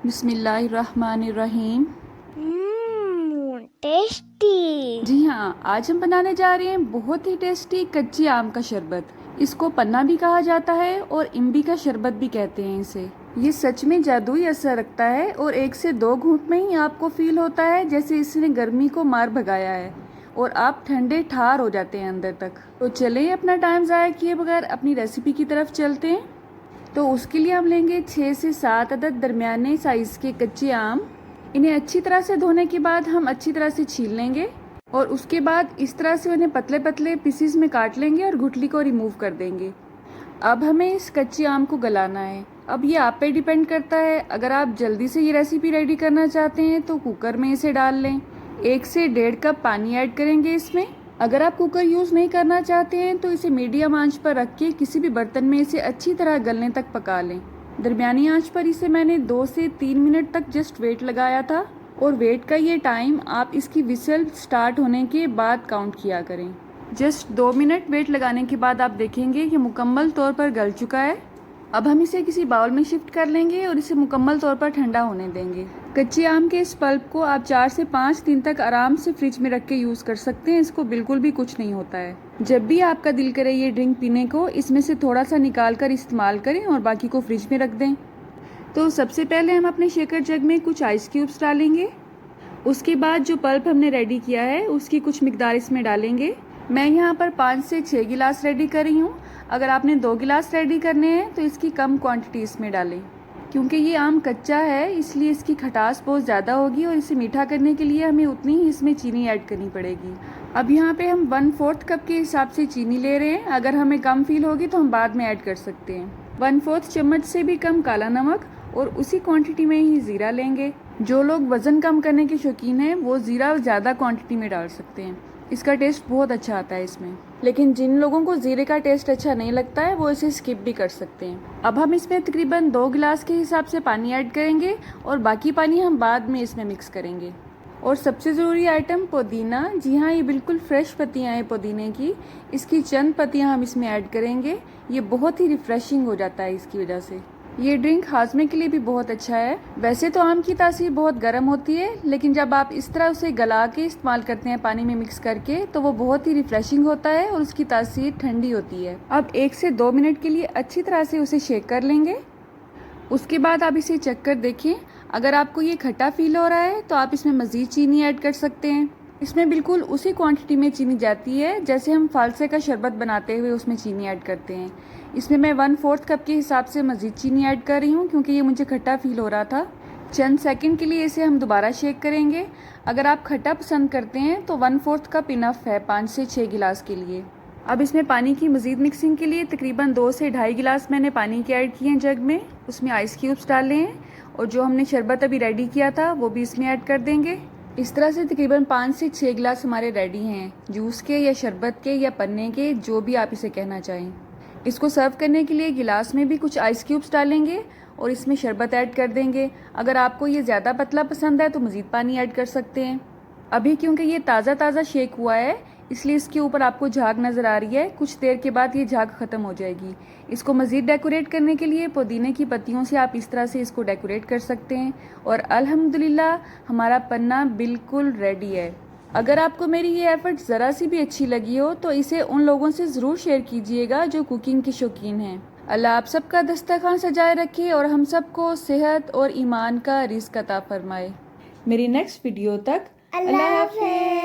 बिस्मिल्लाहिर्रहमानिर्रहीम। टेस्टी। जी हाँ, आज हम बनाने जा रहे हैं बहुत ही टेस्टी कच्ची आम का शरबत। इसको पन्ना भी कहा जाता है और इमली का शरबत भी कहते हैं इसे। ये सच में जादुई असर रखता है और 1 से 2 घूंट में ही आपको फील होता है जैसे इसने गर्मी को मार भगाया है और आप ठंडे ठार हो जाते हैं अंदर तक। तो चलिए अपना टाइम ज़ाया किए बगैर अपनी रेसिपी की तरफ चलते हैं। तो उसके लिए हम लेंगे 6 से 7 अदद दरमियाने साइज़ के कच्चे आम। इन्हें अच्छी तरह से धोने के बाद हम अच्छी तरह से छील लेंगे और उसके बाद इस तरह से उन्हें पतले पतले पीसीज में काट लेंगे और गुठली को रिमूव कर देंगे। अब हमें इस कच्चे आम को गलाना है। अब ये आप पे डिपेंड करता है। अगर आप जल्दी से ये रेसिपी रेडी करना चाहते हैं तो कुकर में इसे डाल लें। 1 से 1.5 कप पानी ऐड करेंगे इसमें। अगर आप कुकर यूज़ नहीं करना चाहते हैं तो इसे मीडियम आंच पर रख के किसी भी बर्तन में इसे अच्छी तरह गलने तक पका लें। दरमियानी आंच पर इसे मैंने 2 से 3 मिनट तक जस्ट वेट लगाया था और वेट का ये टाइम आप इसकी विसल स्टार्ट होने के बाद काउंट किया करें। जस्ट 2 मिनट वेट लगाने के बाद आप देखेंगे कि मुकम्मल तौर पर गल चुका है। अब हम इसे किसी बाउल में शिफ्ट कर लेंगे और इसे मुकम्मल तौर पर ठंडा होने देंगे। कच्चे आम के इस पल्प को आप 4 से 5 दिन तक आराम से फ्रिज में रख के यूज़ कर सकते हैं। इसको बिल्कुल भी कुछ नहीं होता है। जब भी आपका दिल करे ये ड्रिंक पीने को, इसमें से थोड़ा सा निकाल कर इस्तेमाल करें और बाकी को फ्रिज में रख दें। तो सबसे पहले हम अपने शेकर जग में कुछ आइस क्यूब्स डालेंगे। उसके बाद जो पल्प हमने रेडी किया है उसकी कुछ मिकदार इसमें डालेंगे। मैं यहाँ पर 5 से 6 गिलास रेडी कर रही हूँ। अगर आपने 2 गिलास रेडी करने हैं तो इसकी कम क्वांटिटी इसमें डालें, क्योंकि ये आम कच्चा है इसलिए इसकी खटास बहुत ज़्यादा होगी और इसे मीठा करने के लिए हमें उतनी ही इसमें चीनी ऐड करनी पड़ेगी। अब यहाँ पे हम 1/4 कप के हिसाब से चीनी ले रहे हैं। अगर हमें कम फील होगी तो हम बाद में ऐड कर सकते हैं। 1/4 चम्मच से भी कम काला नमक और उसी क्वांटिटी में ही ज़ीरा लेंगे। जो लोग वज़न कम करने के शौकीन हैं वो ज़ीरा ज़्यादा क्वांटिटी में डाल सकते हैं। इसका टेस्ट बहुत अच्छा आता है इसमें। लेकिन जिन लोगों को ज़ीरे का टेस्ट अच्छा नहीं लगता है वो इसे स्किप भी कर सकते हैं। अब हम इसमें तकरीबन 2 गिलास के हिसाब से पानी ऐड करेंगे और बाकी पानी हम बाद में इसमें मिक्स करेंगे। और सबसे ज़रूरी आइटम पुदीना। जी हाँ, ये बिल्कुल फ्रेश पत्तियाँ हैं पुदीने की। इसकी चंद पत्तियाँ हम इसमें ऐड करेंगे। ये बहुत ही रिफ़्रेशिंग हो जाता है इसकी वजह से। ये ड्रिंक हाजमे के लिए भी बहुत अच्छा है। वैसे तो आम की तासीर बहुत गर्म होती है, लेकिन जब आप इस तरह उसे गला के इस्तेमाल करते हैं पानी में मिक्स करके तो वो बहुत ही रिफ्रेशिंग होता है और उसकी तासीर ठंडी होती है। अब 1 से 2 मिनट के लिए अच्छी तरह से उसे शेक कर लेंगे। उसके बाद आप इसे चख कर देखिए। अगर आपको ये खट्टा फील हो रहा है तो आप इसमें मज़ीद चीनी ऐड कर सकते हैं। इसमें बिल्कुल उसी क्वांटिटी में चीनी जाती है जैसे हम फालसे का शरबत बनाते हुए उसमें चीनी ऐड करते हैं। इसमें मैं 1/4 कप के हिसाब से मज़ीद चीनी ऐड कर रही हूँ क्योंकि ये मुझे खट्टा फील हो रहा था। चंद सेकंड के लिए इसे हम दोबारा शेक करेंगे। अगर आप खट्टा पसंद करते हैं तो 1/4 कप इनफ है 5 से 6 गिलास के लिए। अब इसमें पानी की मज़ीद मिक्सिंग के लिए तकरीबन 2 से 2.5 गिलास मैंने पानी के ऐड किए हैं जग में। उसमें आइस क्यूब्स डाले हैं और जो हमने शरबत अभी रेडी किया था वो भी इसमें ऐड कर देंगे। इस तरह से तकरीबन 5 से 6 गिलास हमारे रेडी हैं, जूस के या शरबत के या पन्ने के, जो भी आप इसे कहना चाहें। इसको सर्व करने के लिए गिलास में भी कुछ आइस क्यूब्स डालेंगे और इसमें शरबत ऐड कर देंगे। अगर आपको ये ज़्यादा पतला पसंद है तो मज़ीद पानी ऐड कर सकते हैं। अभी क्योंकि ये ताज़ा ताज़ा शेक हुआ है इसलिए इसके ऊपर आपको झाग नज़र आ रही है। कुछ देर के बाद ये झाग ख़त्म हो जाएगी। इसको मज़ीद डेकोरेट करने के लिए पुदीने की पत्तियों से आप इस तरह से इसको डेकोरेट कर सकते हैं। और अल्हम्दुलिल्लाह हमारा पन्ना बिल्कुल रेडी है। अगर आपको मेरी ये एफ़र्ट ज़रा सी भी अच्छी लगी हो तो इसे उन लोगों से ज़रूर शेयर कीजिएगा जो कुकिंग के शौकीन हैं। अल्लाह आप सबका दस्तरखान सजाए रखे और हम सबको सेहत और ईमान का रिज़्क़ अता फरमाए। मेरी नेक्स्ट वीडियो तक अल्लाह हाफ़िज़।